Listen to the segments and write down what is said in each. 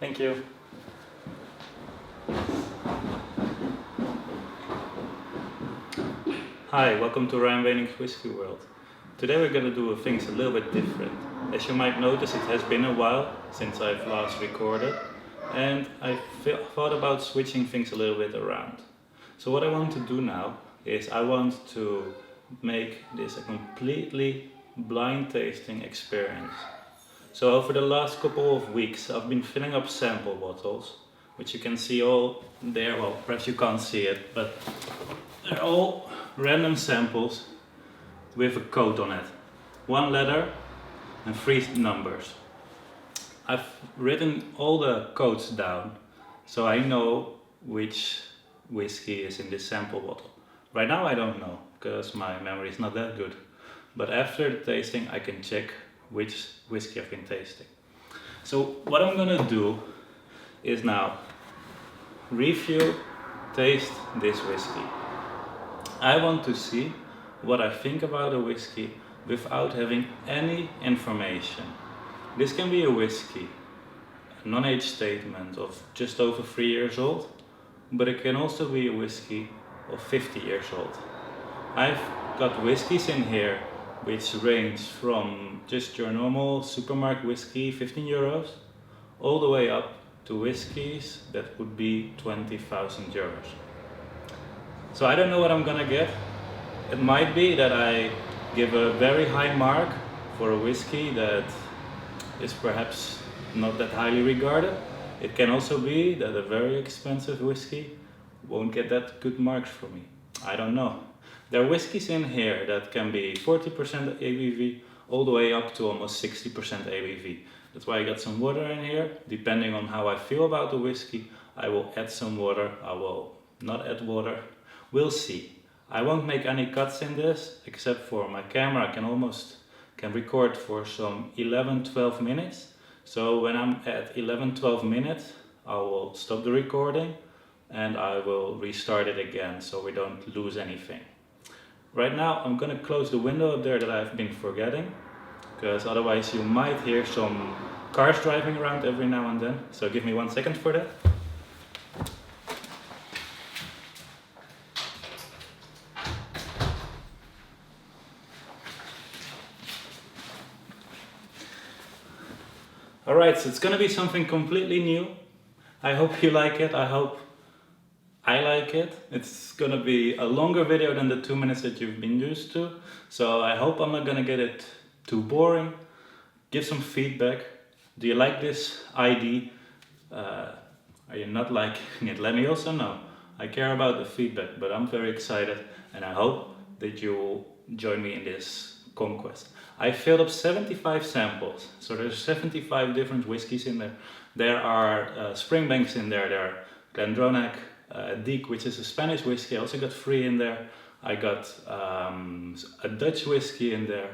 Thank you. Hi, welcome to Benink's Whiskey World. Today we're going to do things a little bit different. As you might notice, it has been a while since I've last recorded, and I thought about switching things a little bit around. So what I want to do now is I want to make this a completely blind tasting experience. So over the last couple of weeks I've been filling up sample bottles, which you can see all there. Well, perhaps you can't see it, but they're all random samples with a code on it. 1 letter and 3 numbers. I've written all the codes down so I know which whiskey is in this sample bottle. Right now I don't know because my memory is not that good. But after the tasting I can check which whiskey I've been tasting. So what I'm gonna do is now review, taste this whiskey. I want to see what I think about a whiskey without having any information. This can be a whiskey, a non-age statement of just over 3 years old, but it can also be a whiskey of 50 years old. I've got whiskies in here which range from just your normal supermarket whiskey, 15 euros, all the way up to whiskies that would be 20,000 euros. So I don't know what I'm gonna get. It might be that I give a very high mark for a whiskey that is perhaps not that highly regarded. It can also be that a very expensive whiskey won't get that good marks for me. I don't know. There are whiskies in here that can be 40% ABV all the way up to almost 60% ABV. That's why I got some water in here. Depending on how I feel about the whiskey, I will add some water, I will not add water. We'll see. I won't make any cuts in this, except for my camera can record for some 11-12 minutes. So when I'm at 11-12 minutes, I will stop the recording and I will restart it again so we don't lose anything. Right now I'm gonna close the window up there that I've been forgetting, because otherwise you might hear some cars driving around every now and then. So give me 1 second for that. Alright, so it's gonna be something completely new. I hope you like it, I hope I like it. It's gonna be a longer video than the 2 minutes that you've been used to. So I hope I'm not gonna get it too boring. Give some feedback. Do you like this ID? Are you not liking it? Let me also know. I care about the feedback, but I'm very excited and I hope that you will join me in this conquest. I filled up 75 samples, so there's 75 different whiskies in there. There are Springbanks in there, there are GlenDronach, Deek, which is a Spanish whiskey. I also got 3 in there. I got a Dutch whiskey in there,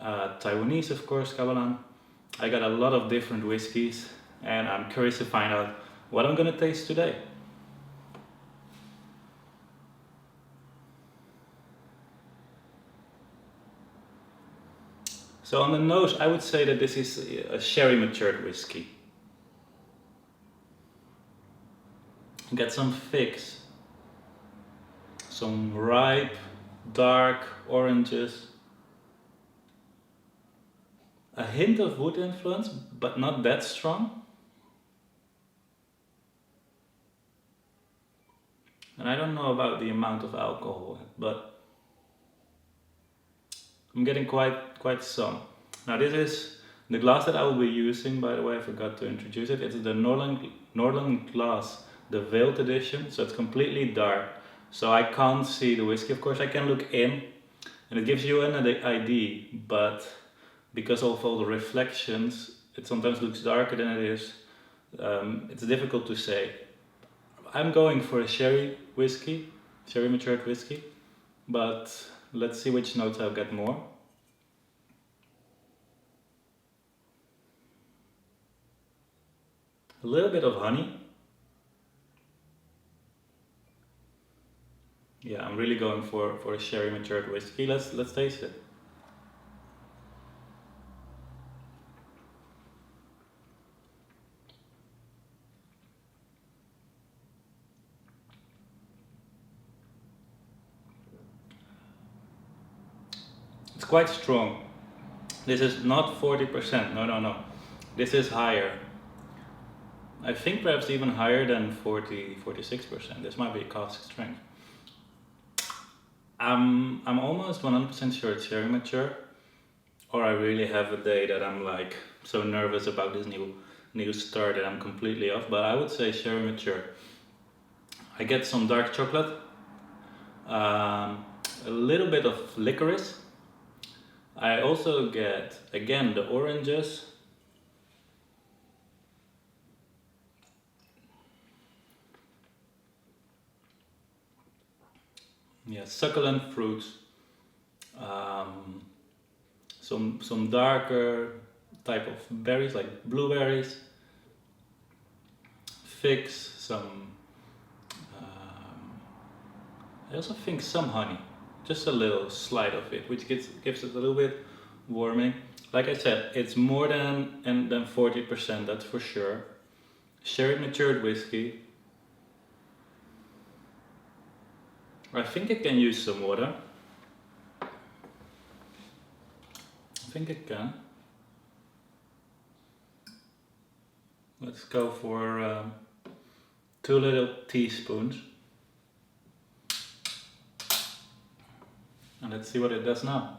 Taiwanese of course, Cava. I got a lot of different whiskies and I'm curious to find out what I'm gonna taste today. So on the nose, I would say that this is a sherry matured whiskey. Get some figs, some ripe, dark oranges, a hint of wood influence, but not that strong. And I don't know about the amount of alcohol, but I'm getting quite some. Now this is the glass that I will be using, by the way, I forgot to introduce it. It's the Northern glass, the veiled edition, so it's completely dark. So I can't see the whiskey. Of course I can look in and it gives you an ID, but because of all the reflections, it sometimes looks darker than it is. It's difficult to say. I'm going for a sherry whiskey, sherry matured whiskey, but let's see which notes I'll get more. A little bit of honey. Yeah, I'm really going for a sherry matured whiskey. Let's taste it. quite strong. This is not 40%, no. This is higher. I think perhaps even higher than 46%. This might be cask strength. I'm almost 100% sure it's sherry mature, or I really have a day that I'm like so nervous about this new start that I'm completely off, but I would say sherry mature. I get some dark chocolate, a little bit of licorice. I also get, again, the oranges. Yeah, succulent fruits. Some darker type of berries like blueberries, figs, some. I also think some honey, just a little slide of it, which gives it a little bit warming. Like I said, it's more than 40%, that's for sure. Sherry matured whiskey. I think I can use some water. I think I can. Let's go for 2 little teaspoons. And let's see what it does now.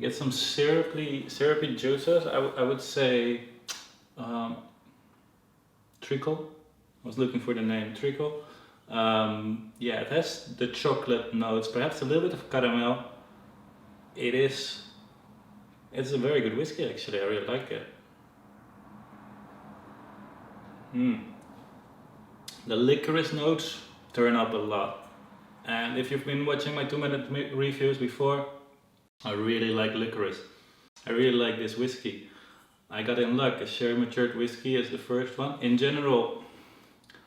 Get some syrupy juices. I would say treacle. I was looking for the name treacle. Yeah, it has the chocolate notes, perhaps a little bit of caramel. It's a very good whiskey actually. I really like it. The licorice notes turn up a lot. And if you've been watching my 2-minute reviews before, I really like licorice. I really like this whiskey. I got in luck. A sherry matured whiskey is the first one. In general,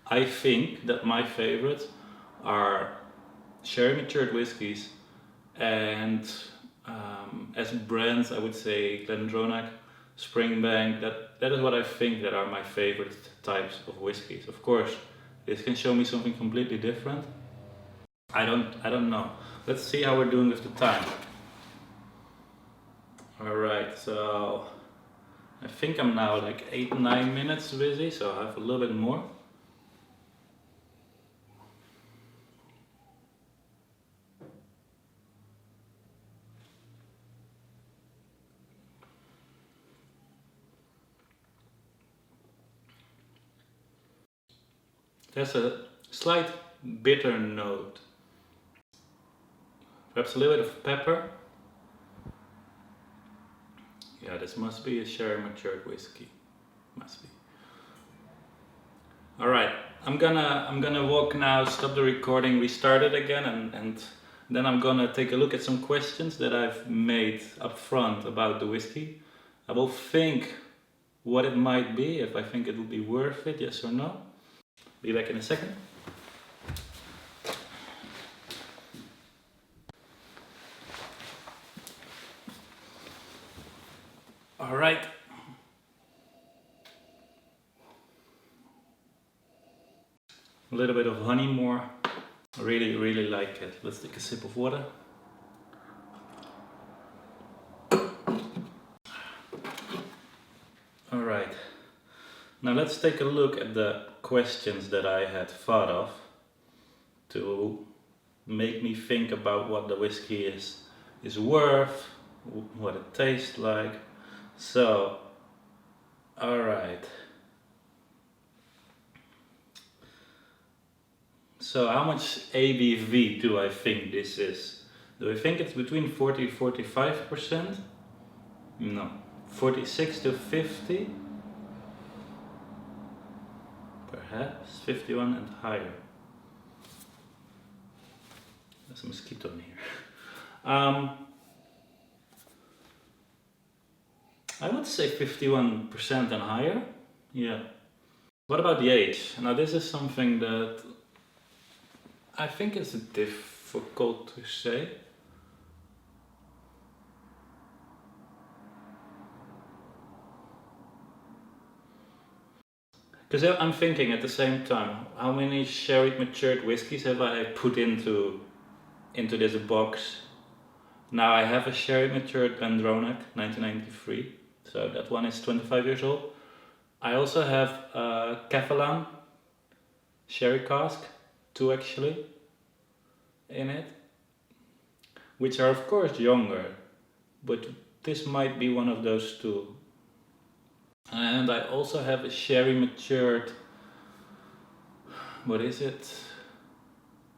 I think that my favorites are sherry matured whiskies, and as brands I would say GlenDronach, Springbank. That is what I think that are my favorite types of whiskies. Of course, this can show me something completely different. I don't know. Let's see how we're doing with the time. Alright, so I think I'm now like 8-9 minutes busy, so I have a little bit more. There's a slight bitter note, perhaps a little bit of pepper. Yeah, this must be a sherry matured whiskey. Must be. Alright, I'm gonna walk now, stop the recording, restart it again, and then I'm gonna take a look at some questions that I've made up front about the whiskey. I will think what it might be, if I think it will be worth it, yes or no. Be back in a second. Alright. A little bit of honey more. I really like it. Let's take a sip of water. Alright. Now let's take a look at the questions that I had thought of to make me think about what the whiskey is worth, what it tastes like. So, alright. So how much ABV do I think this is? Do I think it's between 40-45%? No. 46 to 50? Perhaps 51 and higher. There's a mosquito in here. I would say 51% and higher. Yeah. What about the age? Now this is something that I think is difficult to say. Because I'm thinking at the same time, how many sherry matured whiskies have I put into this box? Now I have a sherry matured GlenDronach 1993, so that one is 25 years old. I also have a Cava sherry cask, 2 actually, in it, which are of course younger, but this might be one of those 2. And I also have a sherry matured, what is it?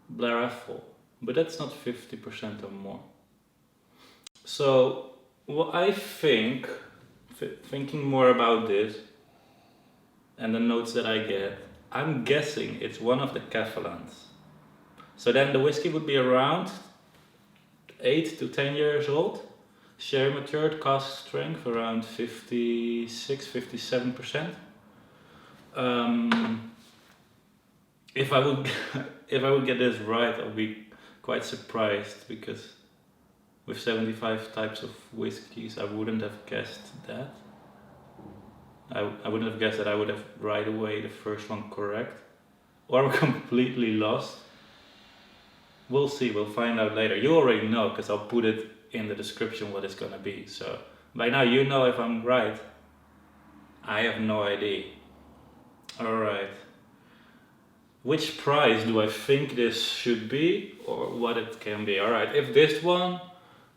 Blair Apple, but that's not 50% or more. So what I think, thinking more about this and the notes that I get, I'm guessing it's one of the Catalans. So then the whiskey would be around 8 to 10 years old, sherry matured, cask strength around 56-57%. If I would get this right, I'll be quite surprised, because with 75 types of whiskies, I wouldn't have guessed that. I wouldn't have guessed that I would have right away the first one correct, or completely lost. We'll see, we'll find out later. You already know, because I'll put it in the description what it's gonna be. So by now you know if I'm right. I have no idea. Alright. Which price do I think this should be, or what it can be? Alright, if this one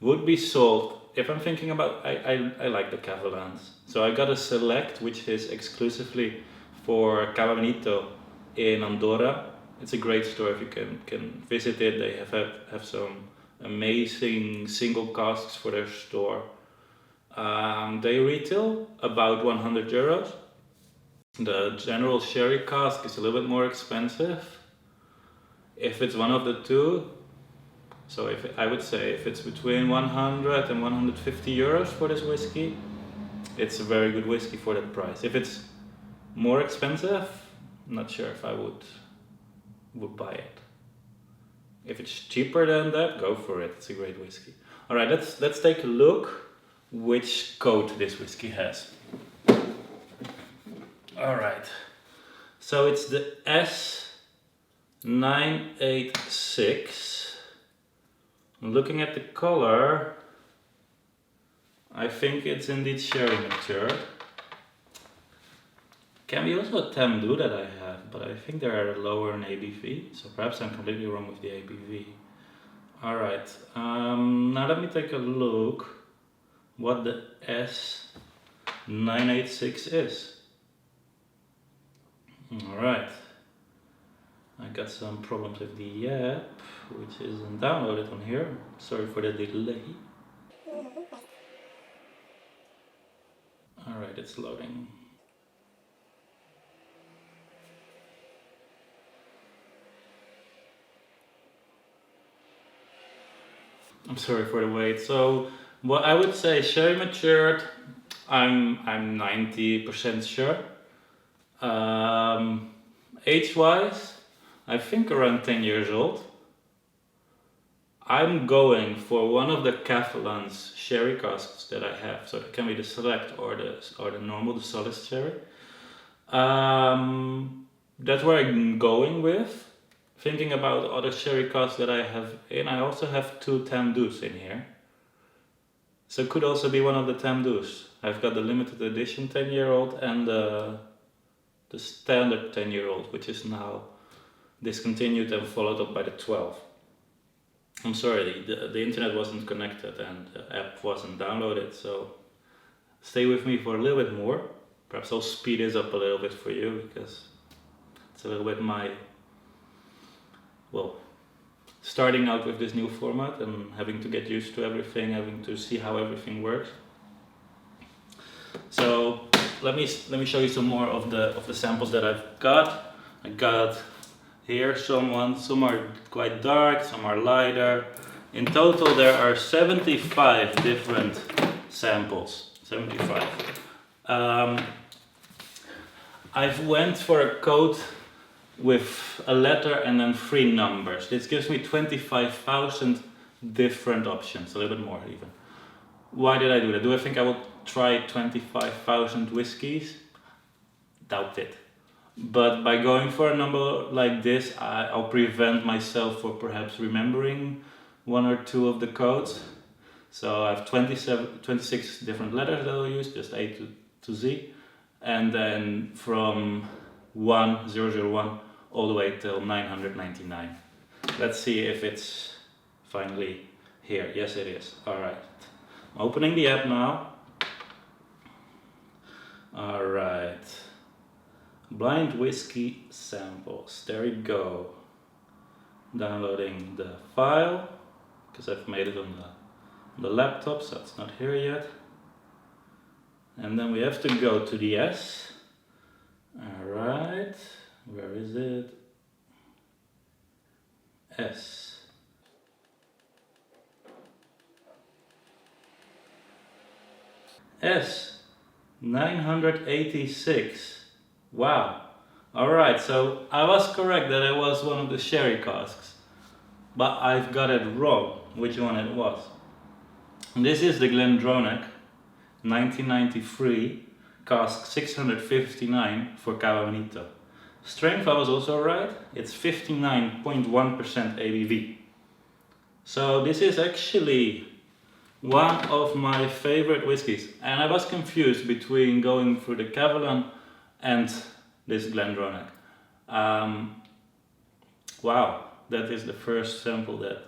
would be sold, if I'm thinking about, I like the Cavalans. So I got a Select, which is exclusively for Cava Benito in Andorra. It's a great store if you can visit it. They have some amazing single casks for their store. They retail about 100 euros. The general sherry cask is a little bit more expensive. If it's one of the 2, so I would say if it's between 100 and 150 euros for this whiskey, it's a very good whiskey for that price. If it's more expensive, I'm not sure if I would buy it. If it's cheaper than that, go for it. It's a great whiskey. All right, let's take a look which coat this whiskey has. All right, so it's the S986. Looking at the color, I think it's indeed sherry matured. Can be also a Tamdu that I have, but I think they are lower in ABV, so perhaps I'm completely wrong with the ABV. Alright, now let me take a look what the S986 is. Alright, I got some problems with the app, which isn't downloaded on here. Sorry for the delay. Alright, it's loading. I'm sorry for the wait. So what I would say, sherry matured, I'm 90% sure. Age-wise, I think around 10 years old. I'm going for one of the Catalans sherry casks that I have. So it can be the Select or the normal, the solid sherry. That's where I'm going with. Thinking about other sherry casks that I have in, I also have 2 Tamdus in here. So it could also be one of the Tamdus. I've got the limited edition 10-year-old and the standard 10-year-old, which is now discontinued and followed up by the 12. I'm sorry, the internet wasn't connected and the app wasn't downloaded, so stay with me for a little bit more. Perhaps I'll speed this up a little bit for you, because it's a little bit starting out with this new format and having to get used to everything, having to see how everything works. So let me show you some more of the samples that I've got. I got here some are quite dark, some are lighter. In total there are 75 different samples. 75. I've went for a coat with a letter and then 3 numbers. This gives me 25,000 different options, a little bit more even. Why did I do that? Do I think I will try 25,000 whiskies? Doubt it. But by going for a number like this, I'll prevent myself for perhaps remembering one or two of the codes. So I have 26 different letters that I'll use, just A to Z, and then from 1001 all the way till 999. Let's see if it's finally here. Yes, it is. Alright. I'm opening the app now. Alright. Blind whiskey samples. There we go. Downloading the file, because I've made it on the laptop, so it's not here yet. And then we have to go to the S. Alright. Where is it? S. S986. Wow. Alright, so I was correct that it was one of the sherry casks, but I've got it wrong which one it was. This is the GlenDronach 1993 cask 659 for Cava Benito. Strength I was also right, it's 59.1% ABV. So this is actually one of my favorite whiskies, and I was confused between going through the Cava and this GlenDronach. Wow, that is the first sample that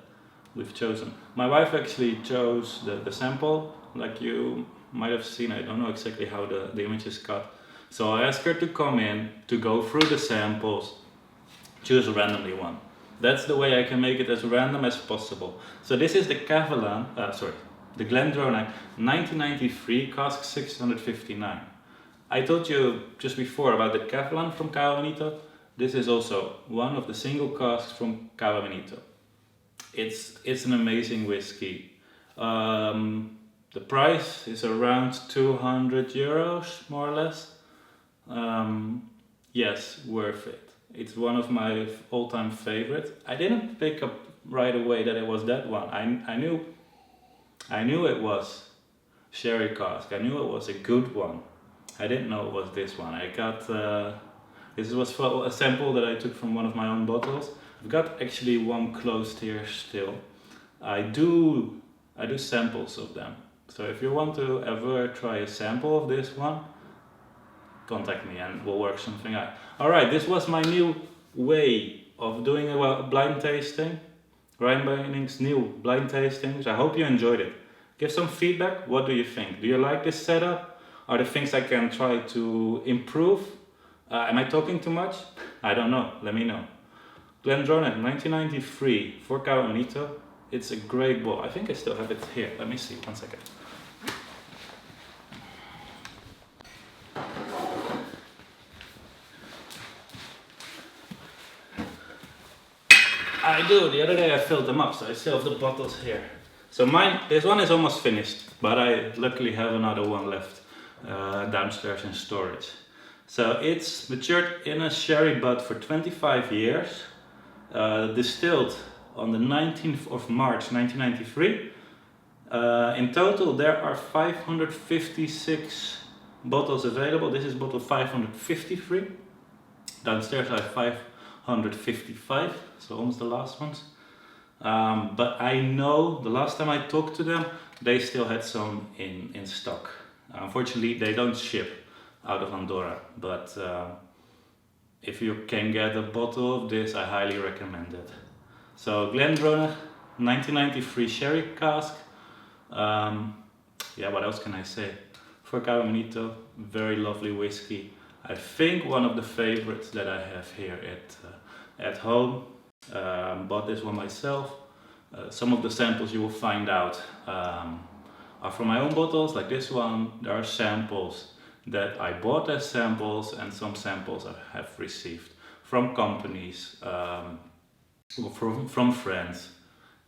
we've chosen. My wife actually chose the sample, like you might have seen. I don't know exactly how the image is cut. So I asked her to come in, to go through the samples, choose randomly one. That's the way I can make it as random as possible. So this is the the GlenDronach 1993 cask 659. I told you just before about the Cava from Cava Benito. This is also one of the single casks from Cava Benito. It's an amazing whiskey. The price is around 200 euros, more or less. Yes, worth it. It's one of my all-time favorites. I didn't pick up right away that it was that one. I knew it was sherry cask. I knew it was a good one. I didn't know it was this one. I got this was a sample that I took from one of my own bottles. I've got actually one closed here still. I do samples of them. So if you want to ever try a sample of this one, contact me and we'll work something out. Alright, this was my new way of doing a blind tasting. Ryan Benink's new blind tastings. I hope you enjoyed it. Give some feedback. What do you think? Do you like this setup? Are there things I can try to improve? Am I talking too much? I don't know. Let me know. GlenDronach 1993 for Cava Benito. It's a great bottle. I think I still have it here. Let me see. 1 second. I do. The other day I filled them up, so I still have the bottles here. So this one is almost finished, but I luckily have another one left downstairs in storage. So it's matured in a sherry butt for 25 years, distilled on the 19th of March 1993. In total there are 556 bottles available. This is bottle 553. Downstairs I have 555, so almost the last ones. But I know the last time I talked to them, they still had some in stock. Unfortunately, they don't ship out of Andorra, but if you can get a bottle of this, I highly recommend it. So GlenDronach 1993 sherry cask. Yeah, what else can I say? For Cava Benito, very lovely whiskey. I think one of the favorites that I have here at home. Bought this one myself. Some of the samples you will find out are from my own bottles, like this one. There are samples that I bought as samples, and some samples I have received from companies, or from friends.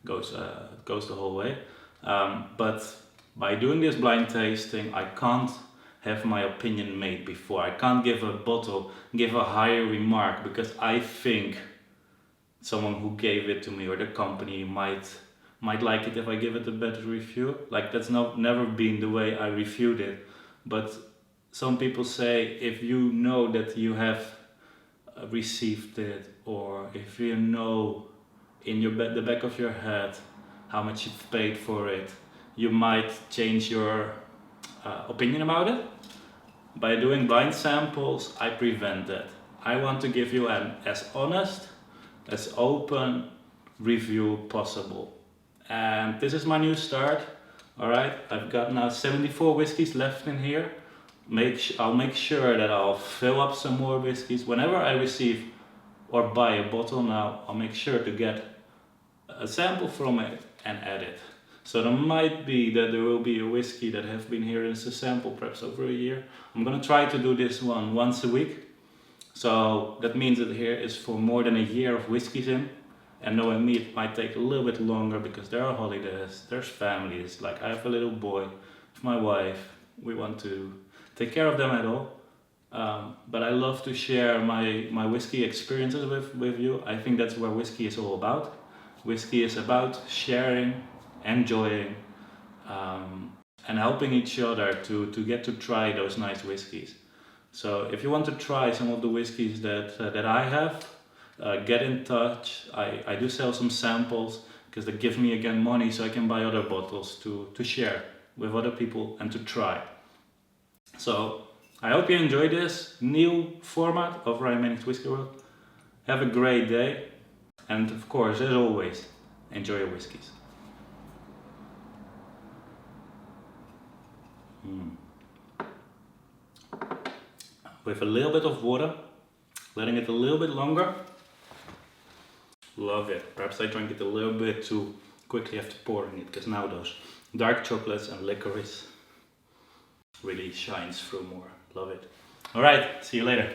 Goes the whole way. But by doing this blind tasting, I can't have my opinion made before. I can't give a bottle, give a higher remark, because I think someone who gave it to me or the company might like it if I give it a better review. Like, that's never been the way I reviewed it. But some people say, if you know that you have received it, or if you know in the back of your head how much you've paid for it, you might change your opinion about it. By doing blind samples, I prevent that. I want to give you an as honest, as open review possible. And this is my new start. Alright, I've got now 74 whiskies left in here. I'll make sure that I'll fill up some more whiskies. Whenever I receive or buy a bottle now, I'll make sure to get a sample from it and add it. So there might be that there will be a whiskey that have been here as a sample perhaps over a year. I'm gonna try to do this one once a week. So that means that here is for more than a year of whiskies in. And knowing me, it might take a little bit longer because there are holidays, there's families. Like I have a little boy with my wife. We want to take care of them at all. But I love to share my whiskey experiences with you. I think that's where whiskey is all about. Whiskey is about sharing, enjoying, and helping each other to get to try those nice whiskies. So if you want to try some of the whiskies that I have, get in touch. I do sell some samples because they give me again money so I can buy other bottles to share with other people and to try. So I hope you enjoy this new format of Ryan Benink's Whiskey World. Have a great day, and of course, as always, enjoy your whiskies. With a little bit of water, letting it a little bit longer. Love it. Perhaps I drank it a little bit too quickly after pouring it, because now those dark chocolates and licorice really shines through more. Love it. Alright, see you later.